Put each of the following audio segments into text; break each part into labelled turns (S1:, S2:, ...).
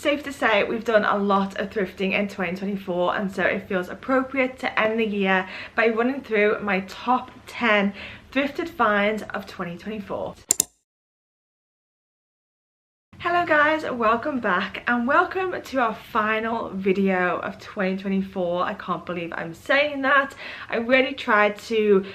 S1: Safe to say we've done a lot of thrifting in 2024, and so it feels appropriate to end the year by running through my top 10 thrifted finds of 2024. Hello guys, welcome back and welcome to our final video of 2024. I can't believe I'm saying that. I really tried to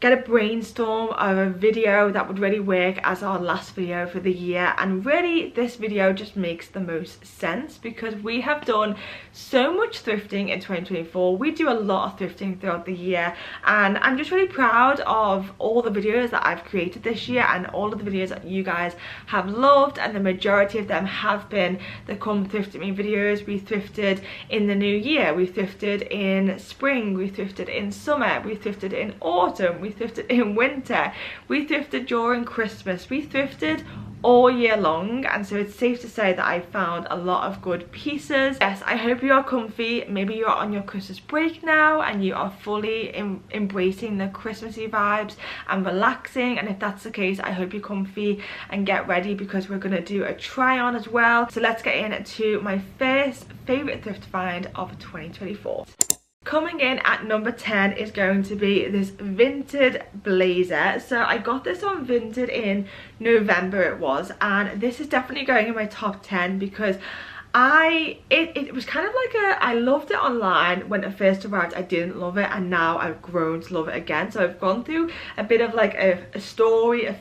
S1: get a brainstorm of a video that would really work as our last video for the year, and really this video just makes the most sense because we have done so much thrifting in 2024. We do a lot of thrifting throughout the year, and I'm just really proud of all the videos that I've created this year and all of the videos that you guys have loved, and the majority of them have been the Come Thrift With Me videos. We thrifted in the new year, we thrifted in spring, we thrifted in summer, we thrifted in autumn, we thrifted in winter, we thrifted during Christmas, we thrifted all year long, and so it's safe to say that I found a lot of good pieces. Yes, I hope you are comfy. Maybe you're on your Christmas break now and you are fully embracing the Christmassy vibes and relaxing, and if that's the case, I hope you're comfy and get ready because we're going to do a try on as well. So let's get into my first favourite thrift find of 2024. Coming in at number 10 is going to be this Vinted blazer. So I got this on Vinted in November it was, and this is definitely going in my top 10 because it was kind of like I loved it online when it first arrived. I didn't love it, and now I've grown to love it again. So I've gone through a bit of like a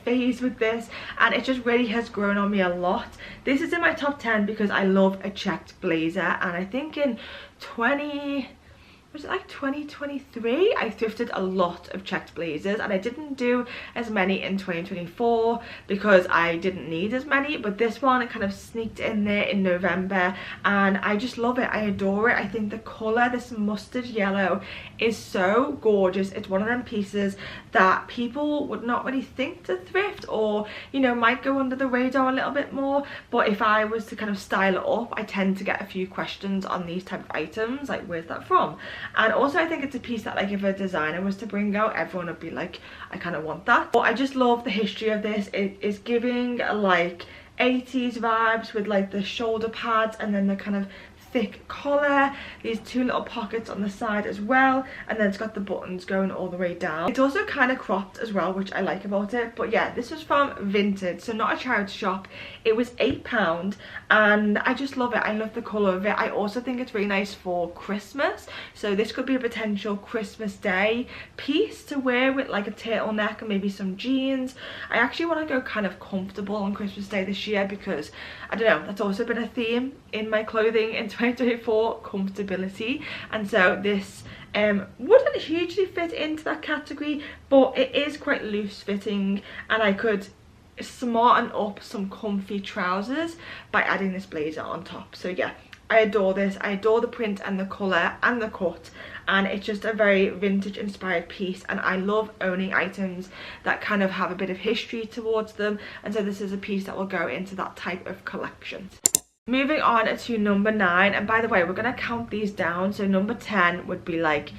S1: phase with this, and it just really has grown on me a lot. This is in my top 10 because I love a checked blazer, and I think in 2023 I thrifted a lot of checked blazers, and I didn't do as many in 2024 because I didn't need as many, but this one it kind of sneaked in there in November, and I just love it. I adore it. I think the colour, this mustard yellow, is so gorgeous. It's one of them pieces that people would not really think to thrift, or you know, might go under the radar a little bit more, but if I was to kind of style it up, I tend to get a few questions on these type of items, like where's that from? And also I think it's a piece that, like, if a designer was to bring out, everyone would be like, I kind of want that. But I just love the history of this. It is giving like 80s vibes with like the shoulder pads and then the kind of thick collar, these two little pockets on the side as well, and then it's got the buttons going all the way down. It's also kind of cropped as well, which I like about it. But yeah, this was from Vinted, so not a charity shop. It was £8, and I just love it. I love the colour of it. I also think it's really nice for Christmas, so this could be a potential Christmas Day piece to wear with like a turtleneck and maybe some jeans. I actually want to go kind of comfortable on Christmas Day this year because I don't know, that's also been a theme in my clothing in 2024, comfortability, and so this wouldn't hugely fit into that category, but it is quite loose fitting, and I could smarten up some comfy trousers by adding this blazer on top. So yeah, I adore this. I adore the print and the colour and the cut, and it's just a very vintage inspired piece, and I love owning items that kind of have a bit of history towards them, and so this is a piece that will go into that type of collection. Moving on to number 9, and by the way, we're going to count these down. So number 10 would be like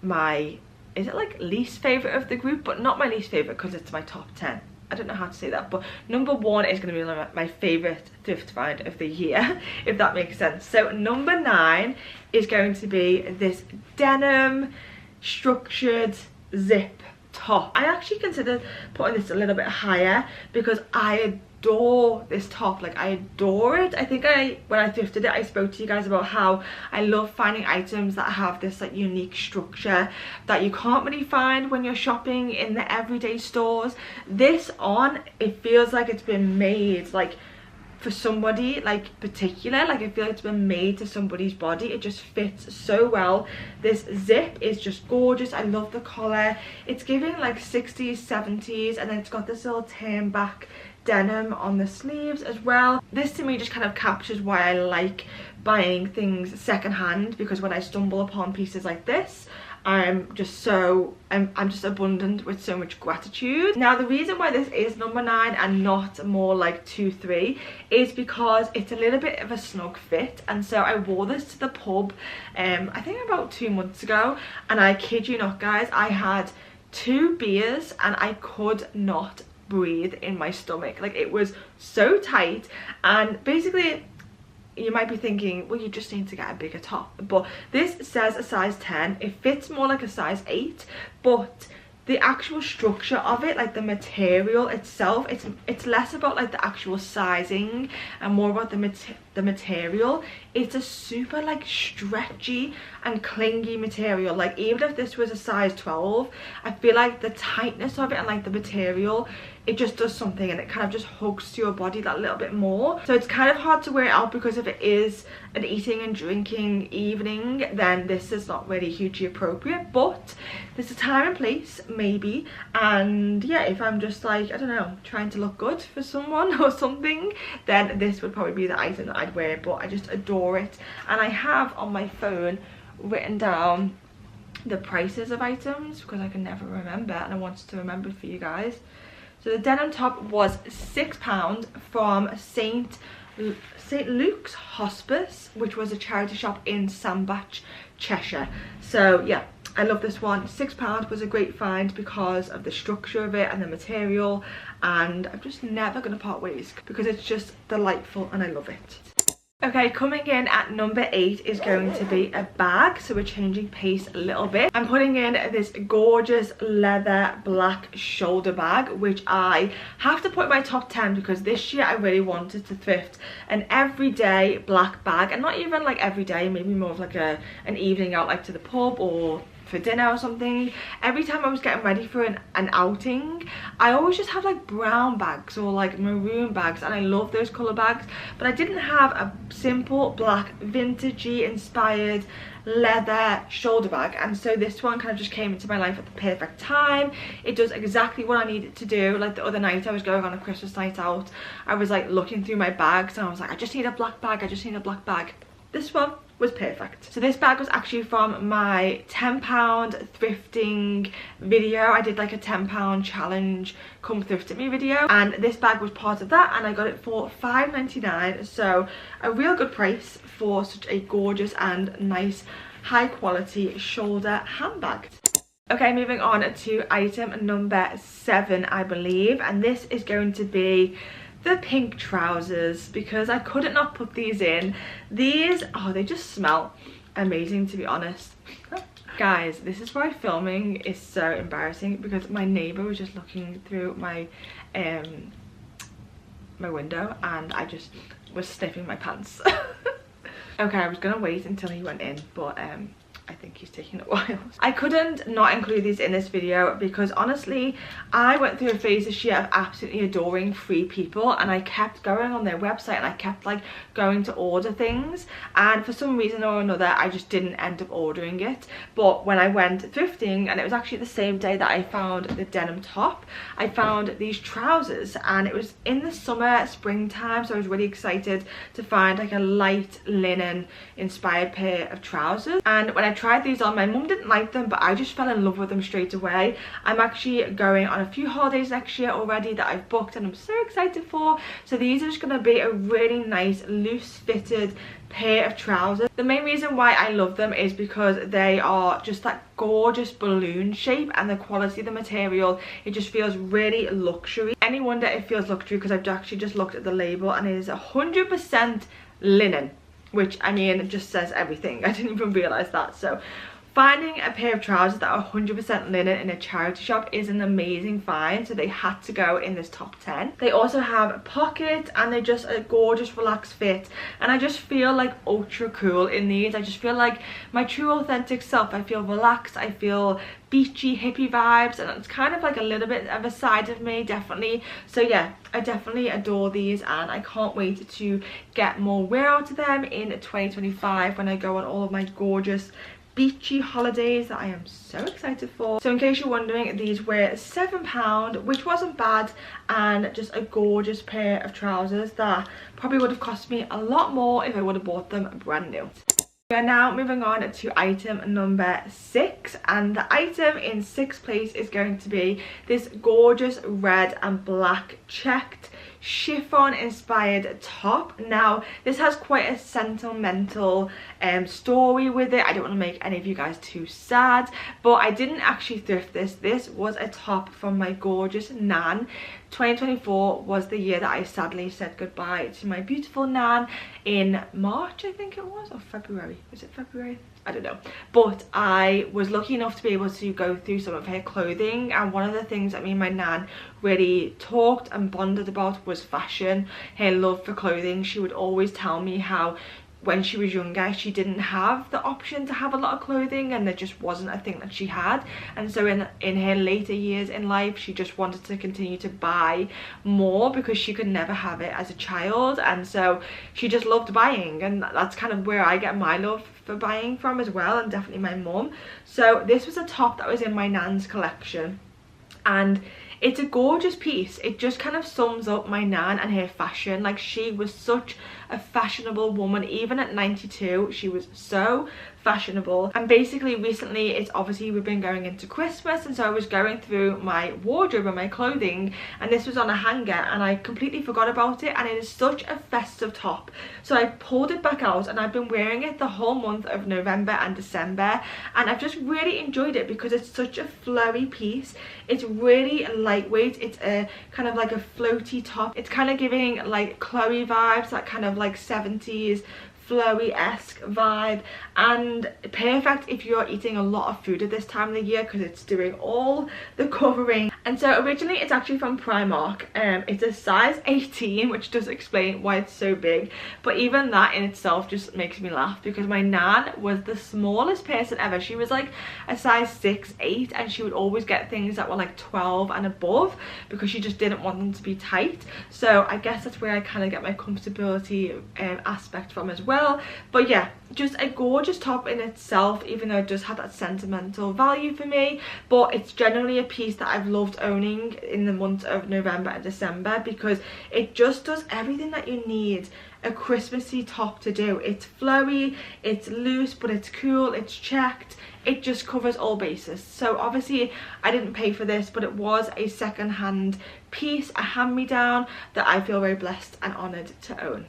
S1: my, is it like least favourite of the group, but not my least favourite because it's my top 10. I don't know how to say that, but number 1 is going to be like my favourite thrift find of the year, if that makes sense. So number 9 is going to be this denim structured zip top. I actually considered putting this a little bit higher because I adore this top. Like, I adore it. I think when I thrifted it, I spoke to you guys about how I love finding items that have this like unique structure that you can't really find when you're shopping in the everyday stores. This on, it feels like it's been made like for somebody like particular. Like, I feel like it's been made to somebody's body. It just fits so well. This zip is just gorgeous. I love the collar. It's giving like 60s 70s, and then it's got this little turn back denim on the sleeves as well. This to me just kind of captures why I like buying things secondhand, because when I stumble upon pieces like this, I'm just abundant with so much gratitude. Now, the reason why this is number 9 and not more like 2, 3 is because it's a little bit of a snug fit, and so I wore this to the pub I think about 2 months ago, and I kid you not guys, I had 2 beers and I could not breathe in my stomach. Like, it was so tight, and basically you might be thinking, well, you just need to get a bigger top, but this says a size 10. It fits more like a size 8, but the actual structure of it, like the material itself, it's less about like the actual sizing and more about the material. It's a super like stretchy and clingy material. Like even if this was a size 12, I feel like the tightness of it and like the material, it just does something, and it kind of just hugs to your body that little bit more. So it's kind of hard to wear it out, because if it is an eating and drinking evening, then this is not really hugely appropriate. But there's a time and place maybe, and yeah, if I'm just like, I don't know, trying to look good for someone or something, then this would probably be the item that I'd wear. But I just adore it, and I have on my phone written down the prices of items because I can never remember, and I wanted to remember for you guys. So the denim top was £6 from St Luke's Hospice, which was a charity shop in Sandbach, Cheshire. So yeah, I love this one. £6 was a great find because of the structure of it and the material, and I'm just never going to part ways because it's just delightful and I love it. Okay, coming in at number 8 is going to be a bag. So we're changing pace a little bit. I'm putting in this gorgeous leather black shoulder bag, which I have to put in my top 10 because this year I really wanted to thrift an everyday black bag, and not even like every day, maybe more of like an evening out, like to the pub or for dinner or something. Every time I was getting ready for an outing, I always just have like brown bags or like maroon bags, and I love those color bags, but I didn't have a simple black vintagey inspired leather shoulder bag, and so this one kind of just came into my life at the perfect time. It does exactly what I need it to do. Like the other night I was going on a Christmas night out, I was like looking through my bags and I was like, I just need a black bag, I just need a black bag. This one was perfect. So this bag was actually from my £10 thrifting video. I did like a £10 challenge come thrift at me video, and this bag was part of that, and I got it for £5.99. so a real good price for such a gorgeous and nice high quality shoulder handbag. Okay, moving on to item number 7, I believe, and this is going to be the pink trousers, because I couldn't not put these in. These, oh, they just smell amazing, to be honest. Guys, this is why filming is so embarrassing, because my neighbor was just looking through my my window and I just was sniffing my pants. Okay, I was gonna wait until he went in, but I think he's taking a while. I couldn't not include these in this video because honestly, I went through a phase this year of absolutely adoring Free People, and I kept going on their website and I kept like going to order things, and for some reason or another I just didn't end up ordering it. But when I went thrifting, and it was actually the same day that I found the denim top, I found these trousers, and it was in the summer, springtime, so I was really excited to find like a light linen inspired pair of trousers. And when I tried these on, my mum didn't like them, but I just fell in love with them straight away. I'm actually going on a few holidays next year already that I've booked, and I'm so excited for. So these are just going to be a really nice loose fitted pair of trousers. The main reason why I love them is because they are just that gorgeous balloon shape, and the quality of the material, it just feels really luxury. Any wonder it feels luxury because I've actually just looked at the label and it is 100% linen, which I mean just says everything. I didn't even realize that. So finding a pair of trousers that are 100% linen in a charity shop is an amazing find, so they had to go in this top 10. They also have pockets, and they're just a gorgeous relaxed fit, and I just feel like ultra cool in these. I just feel like my true authentic self. I feel relaxed, I feel beachy hippie vibes, and it's kind of like a little bit of a side of me, definitely. So yeah, I definitely adore these, and I can't wait to get more wear out of them in 2025 when I go on all of my gorgeous beachy holidays that I am so excited for. So in case you're wondering, these were £7, which wasn't bad, and just a gorgeous pair of trousers that probably would have cost me a lot more if I would have bought them brand new. We are now moving on to item number 6, and the item in 6th place is going to be this gorgeous red and black checked chiffon inspired top. Now this has quite a sentimental story with it. I don't want to make any of you guys too sad, but I didn't actually thrift this. This was a top from my gorgeous nan. 2024 was the year that I sadly said goodbye to my beautiful nan in March, I think it was, or February. Was it February? I don't know. But I was lucky enough to be able to go through some of her clothing, and one of the things that me and my nan really talked and bonded about was fashion, her love for clothing. She would always tell me how when she was younger she didn't have the option to have a lot of clothing, and there just wasn't a thing that she had, and so in her later years in life she just wanted to continue to buy more because she could never have it as a child, and so she just loved buying, and that's kind of where I get my love for buying from as well, and definitely my mum. So this was a top that was in my nan's collection, and it's a gorgeous piece. It just kind of sums up my nan and her fashion. Like, she was such a fashionable woman. Even at 92 she was so fashionable. And basically recently, it's obviously we've been going into Christmas, and so I was going through my wardrobe and my clothing, and this was on a hanger and I completely forgot about it, and it is such a festive top, so I pulled it back out and I've been wearing it the whole month of November and December, and I've just really enjoyed it because it's such a flowy piece. It's really lightweight. It's a kind of like a floaty top. It's kind of giving like Chloe vibes, that kind of like 70s flowy-esque vibe, and perfect if you're eating a lot of food at this time of the year because it's doing all the covering. And so originally it's actually from Primark. It's a size 18, which does explain why it's so big, but even that in itself just makes me laugh because my nan was the smallest person ever. She was like a size 6, 8, and she would always get things that were like 12 and above because she just didn't want them to be tight. So I guess that's where I kind of get my comfortability aspect from as well. But yeah, just a gorgeous top in itself, even though it does have that sentimental value for me. But it's generally a piece that I've loved owning in the months of November and December because it just does everything that you need a Christmassy top to do. It's flowy, it's loose, but it's cool, it's checked. It just covers all bases. So obviously I didn't pay for this, but it was a second-hand piece, a hand-me-down that I feel very blessed and honoured to own.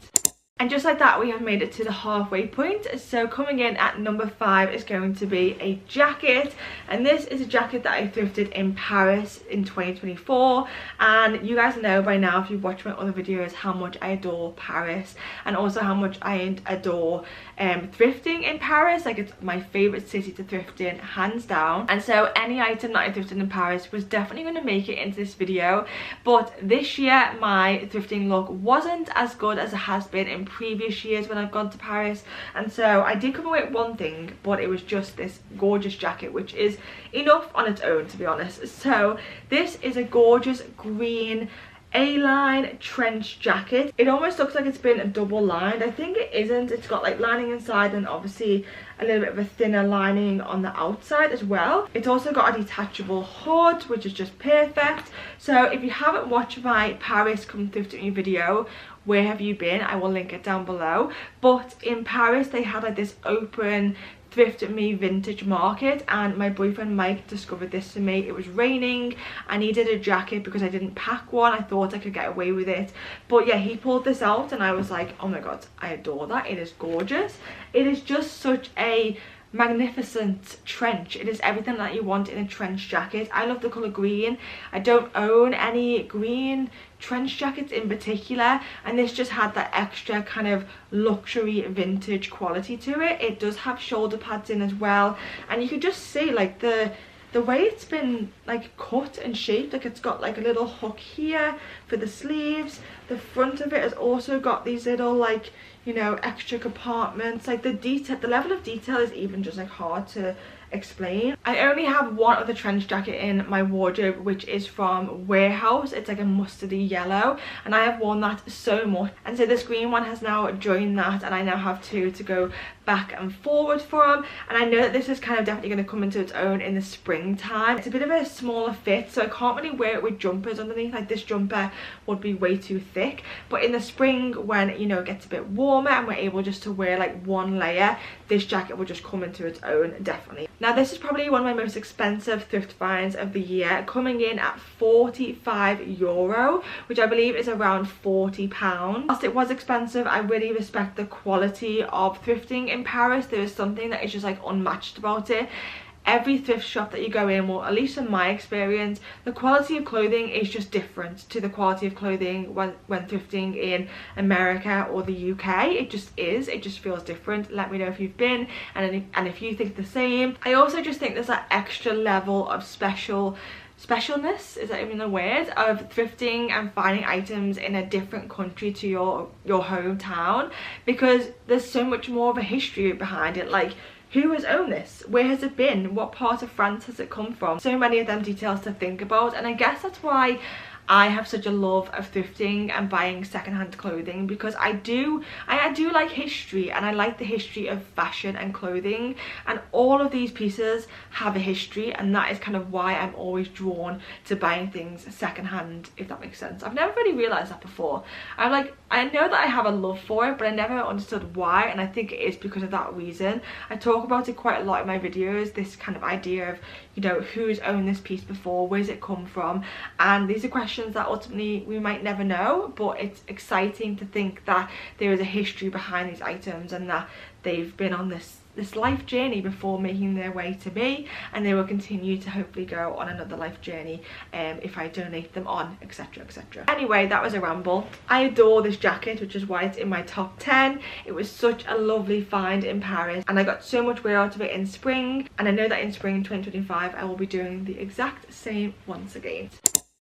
S1: And just like that, we have made it to the halfway point. So coming in at number 5 is going to be a jacket, and this is a jacket that I thrifted in Paris in 2024. And you guys know by now, if you've watched my other videos, how much I adore Paris, and also how much I adore thrifting in Paris. Like, it's my favorite city to thrift in, hands down. And so any item that I thrifted in Paris was definitely going to make it into this video. But this year my thrifting look wasn't as good as it has been in previous years when I've gone to Paris, and so I did come away with one thing, but it was just this gorgeous jacket, which is enough on its own, to be honest. So this is a gorgeous green A-line trench jacket. It almost looks like it's been double lined. I think it isn't. It's got like lining inside and obviously a little bit of a thinner lining on the outside as well. It's also got a detachable hood, which is just perfect. So if you haven't watched my Paris Come Thrift With Me video, where have you been? I will link it down below. But in Paris they had like this open Thrift With Me vintage market, and my boyfriend Mike discovered this to me. It was raining, I needed a jacket because I didn't pack one. I thought I could get away with it, but yeah, he pulled this out and I was like, oh my god, I adore that. It is gorgeous. It is just such a magnificent trench. It is everything that you want in a trench jacket. I love the colour green. I don't own any green trench jackets in particular, and this just had that extra kind of luxury vintage quality to it. It does have shoulder pads in as well, and you could just see like the way it's been like cut and shaped. Like, it's got like a little hook here for the sleeves. The front of it has also got these little, like, you know, extra compartments. Like, the detail, the level of detail is even just like hard to explain. I only have one other trench jacket in my wardrobe, which is from Warehouse. It's like a mustardy yellow, and I have worn that so much, and so this green one has now joined that, and I now have two to go back and forward from. And I know that this is kind of definitely going to come into its own in the springtime. It's a bit of a smaller fit, so I can't really wear it with jumpers underneath. Like, this jumper would be way too thick, but in the spring, when, you know, it gets a bit warmer and we're able just to wear like one layer, this jacket will just come into its own, definitely. Now, this is probably one of my most expensive thrift finds of the year, coming in at €45, which I believe is around £40. Whilst it was expensive, I really respect the quality of thrifting in Paris. There is something that is just like unmatched about it. every thrift shop that you go in, well, at least in my experience, the quality of clothing is just different to the quality of clothing when thrifting in America or the UK. It just is, it just feels different. Let me know if you've been, and if you think the same. I also just think there's that extra level of specialness, is that even a word, of thrifting and finding items in a different country to your hometown, because there's so much more of a history behind it. Like, who has owned this? Where has it been? What part of France has it come from? So many of them details to think about, and I guess that's why I have such a love of thrifting and buying secondhand clothing, because I do like history, and I like the history of fashion and clothing, and all of these pieces have a history, and that is kind of why I'm always drawn to buying things secondhand, if that makes sense. I've never really realized that before. I know that I have a love for it, but I never understood why, and I think it is because of that reason. I talk about it quite a lot in my videos, this kind of idea of, you know, who's owned this piece before, where's it come from, and these are questions that ultimately we might never know, but it's exciting to think that there is a history behind these items, and that they've been on this life journey before making their way to me, and they will continue to hopefully go on another life journey if I donate them on, etc, etc. Anyway, that was a ramble. I adore this jacket, which is why it's in my top 10. It was such a lovely find in Paris, and I got so much wear out of it in spring, and I know that in spring 2025 I will be doing the exact same once again.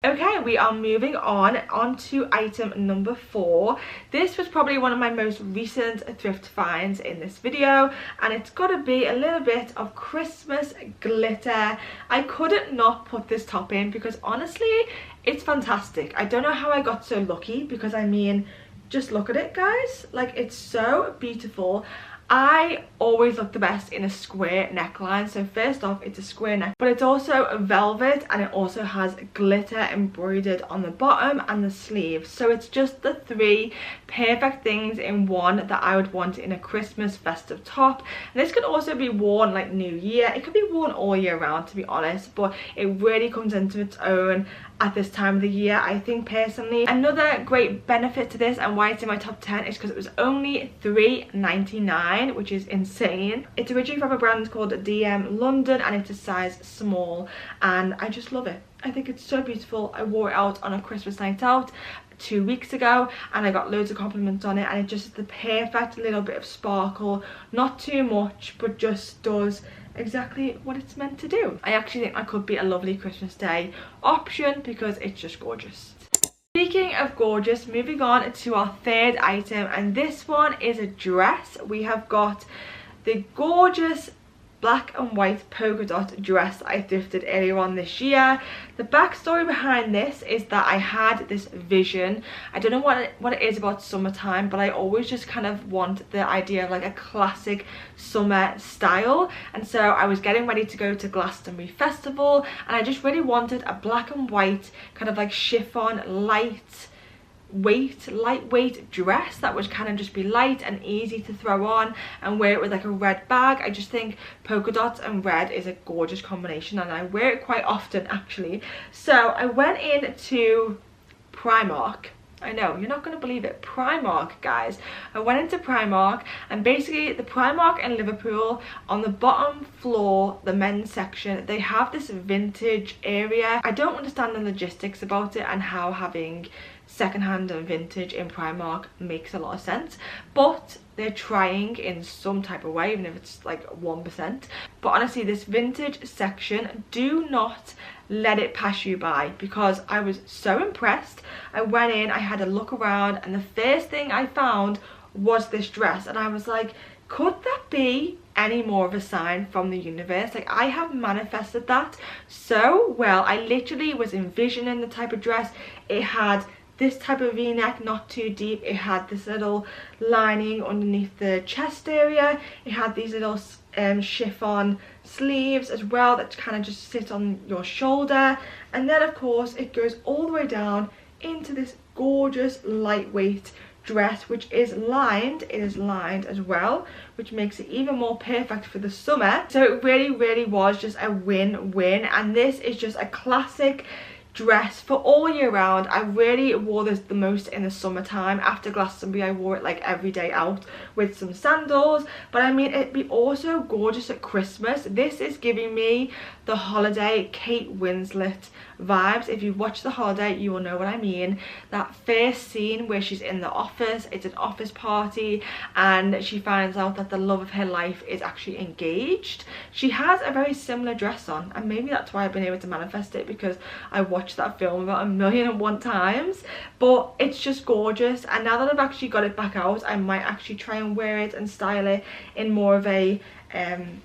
S1: Okay, we are moving on to item number 4. This was probably one of my most recent thrift finds in this video, and it's got to be a little bit of Christmas glitter. I couldn't not put this top in because honestly, it's fantastic. I don't know how I got so lucky, because I mean, just look at it, guys. Like, it's so beautiful. I always look the best in a square neckline. So first off, it's a square neck, but it's also a velvet, and it also has glitter embroidered on the bottom and the sleeves. So it's just the 3 perfect things in one that I would want in a Christmas festive top. And this could also be worn like New Year. It could be worn all year round, to be honest, but it really comes into its own at this time of the year, I think, personally. Another great benefit to this, and why it's in my top 10, is because it was only $3.99, which is insane. It's originally from a brand called DM London, and it's a size small, and I just love it. I think it's so beautiful. I wore it out on a Christmas night out 2 weeks ago, and I got loads of compliments on it, and it just is the perfect little bit of sparkle. Not too much, but just does exactly what it's meant to do. I actually think that could be a lovely Christmas Day option because it's just gorgeous. Speaking of gorgeous, moving on to our 3rd item, and this one is a dress. We have got the gorgeous black and white polka dot dress that I thrifted earlier on this year. The backstory behind this is that I had this vision. I don't know what it is about summertime, but I always just kind of want the idea of like a classic summer style. And so I was getting ready to go to Glastonbury Festival, and I just really wanted a black and white kind of like chiffon lightweight dress that would kind of just be light and easy to throw on and wear it with like a red bag. I just think polka dots and red is a gorgeous combination, and I wear it quite often actually. So I went into Primark. I know, you're not going to believe it. Primark, guys. I went into Primark, and basically the Primark in Liverpool, on the bottom floor, the men's section, they have this vintage area. I don't understand the logistics about it and how having secondhand and vintage in Primark makes a lot of sense, but they're trying in some type of way, even if it's like 1%. But honestly, this vintage section, do not let it pass you by, because I was so impressed. I went in, I had a look around, and the first thing I found was this dress, and I was like, could that be any more of a sign from the universe? Like, I have manifested that so well. I literally was envisioning the type of dress. It had this type of v-neck, not too deep. It had this little lining underneath the chest area. It had these little chiffon sleeves as well that kind of just sit on your shoulder, and then of course it goes all the way down into this gorgeous lightweight dress, which is lined. It is lined as well, which makes it even more perfect for the summer. So it really was just a win-win, and this is just a classic dress for all year round. I really wore this the most in the summertime. After Glastonbury I wore it like every day out with some sandals, but I mean it'd be also gorgeous at Christmas. This is giving me the holiday Kate Winslet vibes. If you've watched The Holiday, you will know what I mean. That first scene where she's in the office, it's an office party, and she finds out that the love of her life is actually engaged. She has a very similar dress on, and maybe that's why I've been able to manifest it, because I watched that film about 1,000,001 times. But it's just gorgeous, and now that I've actually got it back out, I might actually try and wear it and style it in more of a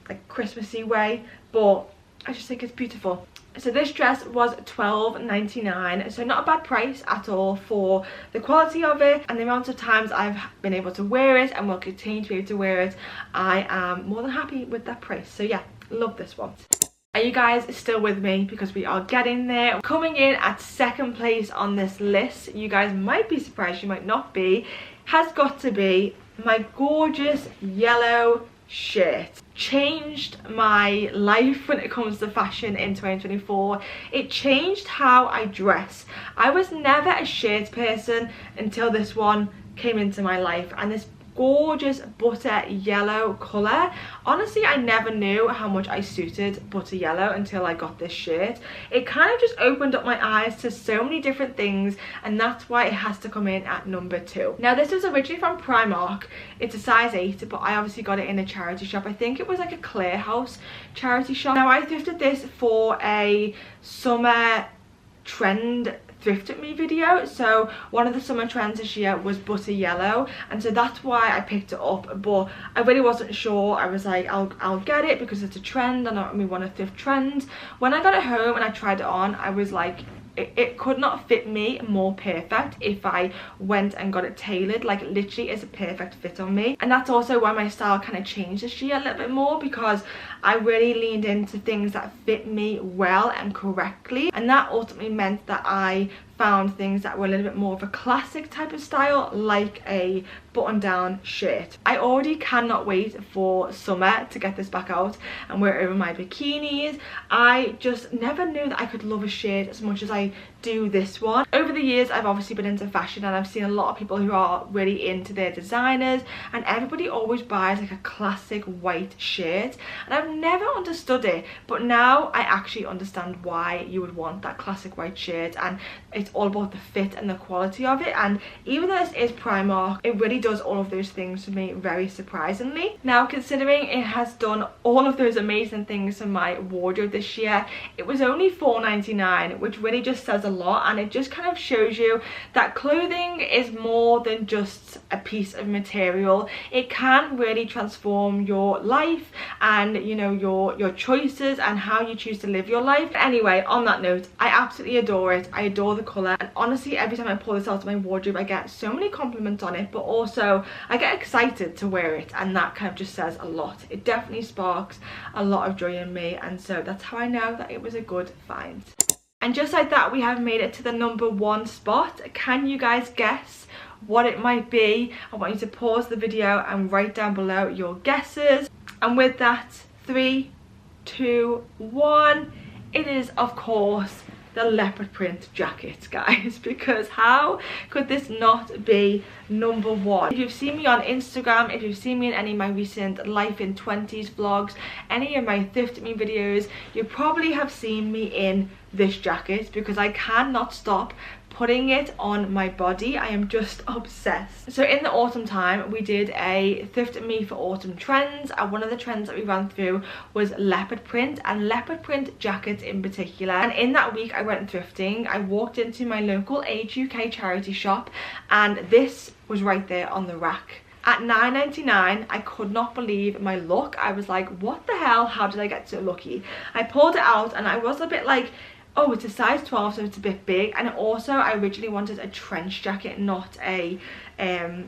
S1: like Christmassy way, but I just think it's beautiful. So this dress was $12.99, so not a bad price at all for the quality of it and the amount of times I've been able to wear it and will continue to be able to wear it. I am more than happy with that price. So yeah, love this one. Are you guys still with me? Because we are getting there. Coming in at second place on this list, you guys might be surprised, you might not be, has got to be my gorgeous yellow shirt. Changed my life when it comes to fashion in 2024. It changed how I dress. I was never a shirt person until this one came into my life, and this gorgeous butter yellow colour. Honestly, I never knew how much I suited butter yellow until I got this shirt. It kind of just opened up my eyes to so many different things, and that's why it has to come in at number 2. Now this was originally from Primark. It's a size 8, but I obviously got it in a charity shop. I think it was like a Clare House charity shop. Now I thrifted this for a summer trend thrift with me video. So one of the summer trends this year was butter yellow, and so that's why I picked it up. But I really wasn't sure. I was like, I'll get it because it's a trend and I really want a thrift trend. When I got it home and I tried it on, I was like, it could not fit me more perfect if I went and got it tailored. Like literally it's a perfect fit on me, and that's also why my style kind of changed this year a little bit more, because I really leaned into things that fit me well and correctly, and that ultimately meant that I found things that were a little bit more of a classic type of style, like a button down shirt. I already cannot wait for summer to get this back out and wear it over my bikinis. I just never knew that I could love a shirt as much as I do this one. Over the years I've obviously been into fashion, and I've seen a lot of people who are really into their designers, and everybody always buys like a classic white shirt, and I've never understood it, but now I actually understand why you would want that classic white shirt, and it's all about the fit and the quality of it. And even though this is Primark, it really does all of those things for me very surprisingly. Now considering it has done all of those amazing things for my wardrobe this year, it was only $4.99, which really just says a lot, and it just kind of shows you that clothing is more than just a piece of material. It can really transform your life and, you know, your choices and how you choose to live your life. Anyway, on that note, I absolutely adore it. I adore the colour, and honestly every time I pull this out of my wardrobe I get so many compliments on it, but also I get excited to wear it, and that kind of just says a lot. It definitely sparks a lot of joy in me, and so that's how I know that it was a good find. And just like that, we have made it to the number 1 spot. Can you guys guess what it might be? I want you to pause the video and write down below your guesses. And with that, 3, 2, 1, it is of course the leopard print jacket, guys, because how could this not be number 1? If you've seen me on Instagram, if you've seen me in any of my recent life in 20s vlogs, any of my thrift me videos, you probably have seen me in this jacket, because I cannot stop putting it on my body. I am just obsessed. So in the autumn time we did a thrift me for autumn trends, and one of the trends that we ran through was leopard print, and leopard print jackets in particular. And in that week I went thrifting. I walked into my local Age UK charity shop, and this was right there on the rack. At $9.99, I could not believe my luck. I was like, what the hell, how did I get so lucky? I pulled it out and I was a bit like, oh, it's a size 12, so it's a bit big. And also I originally wanted a trench jacket, not a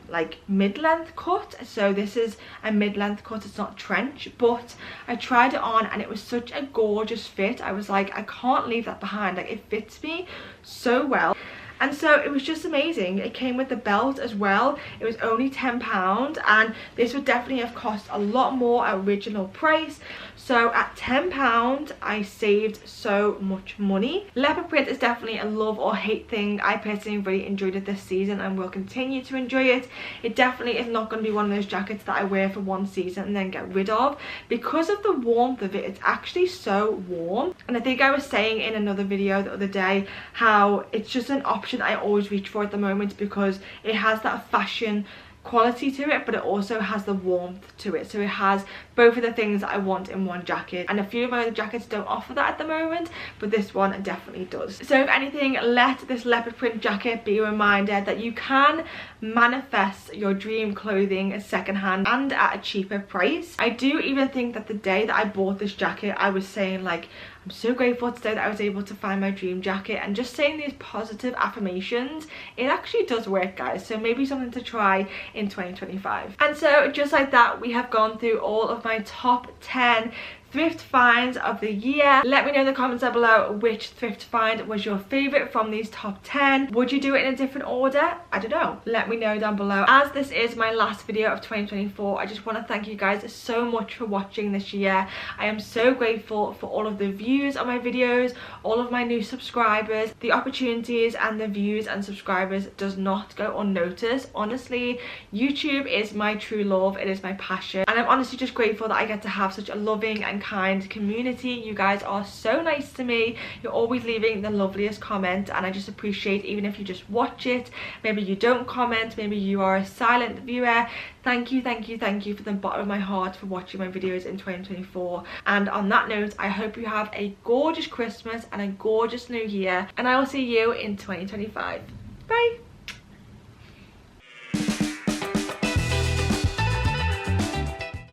S1: like mid-length cut. So this is a mid-length cut, it's not trench. But I tried it on and it was such a gorgeous fit. I was like, I can't leave that behind. Like, it fits me so well. And so it was just amazing. It came with the belt as well. It was only £10, and this would definitely have cost a lot more at original price. So at £10 I saved so much money. Leopard print is definitely a love or hate thing. I personally really enjoyed it this season and will continue to enjoy it. It definitely is not going to be one of those jackets that I wear for one season and then get rid of. Because of the warmth of it, it's actually so warm. And I think I was saying in another video the other day how it's just an option I always reach for at the moment, because it has that fashion quality to it, but it also has the warmth to it. So it has both of the things that I want in one jacket, and a few of my other jackets don't offer that at the moment, but this one definitely does. So if anything, let this leopard print jacket be a reminder that you can manifest your dream clothing secondhand and at a cheaper price. I do even think that the day that I bought this jacket, I was saying like, I'm so grateful today that I was able to find my dream jacket, and just saying these positive affirmations, it actually does work, guys. So maybe something to try in 2025. And so just like that, we have gone through all of my top 10 thrift finds of the year. Let me know in the comments down below which thrift find was your favorite from these top 10. Would you do it in a different order? I don't know. Let me know down below. As this is my last video of 2024, I just want to thank you guys so much for watching this year. I am so grateful for all of the views on my videos, all of my new subscribers. The opportunities and the views and subscribers does not go unnoticed. Honestly, YouTube is my true love. It is my passion, and I'm honestly just grateful that I get to have such a loving and kind community. You guys are so nice to me. You're always leaving the loveliest comment, and I just appreciate, even if you just watch it, maybe you don't comment, maybe you are a silent viewer. Thank you, thank you, thank you from the bottom of my heart for watching my videos in 2024. And on that note, I hope you have a gorgeous Christmas and a gorgeous new year, and I will see you in 2025. Bye.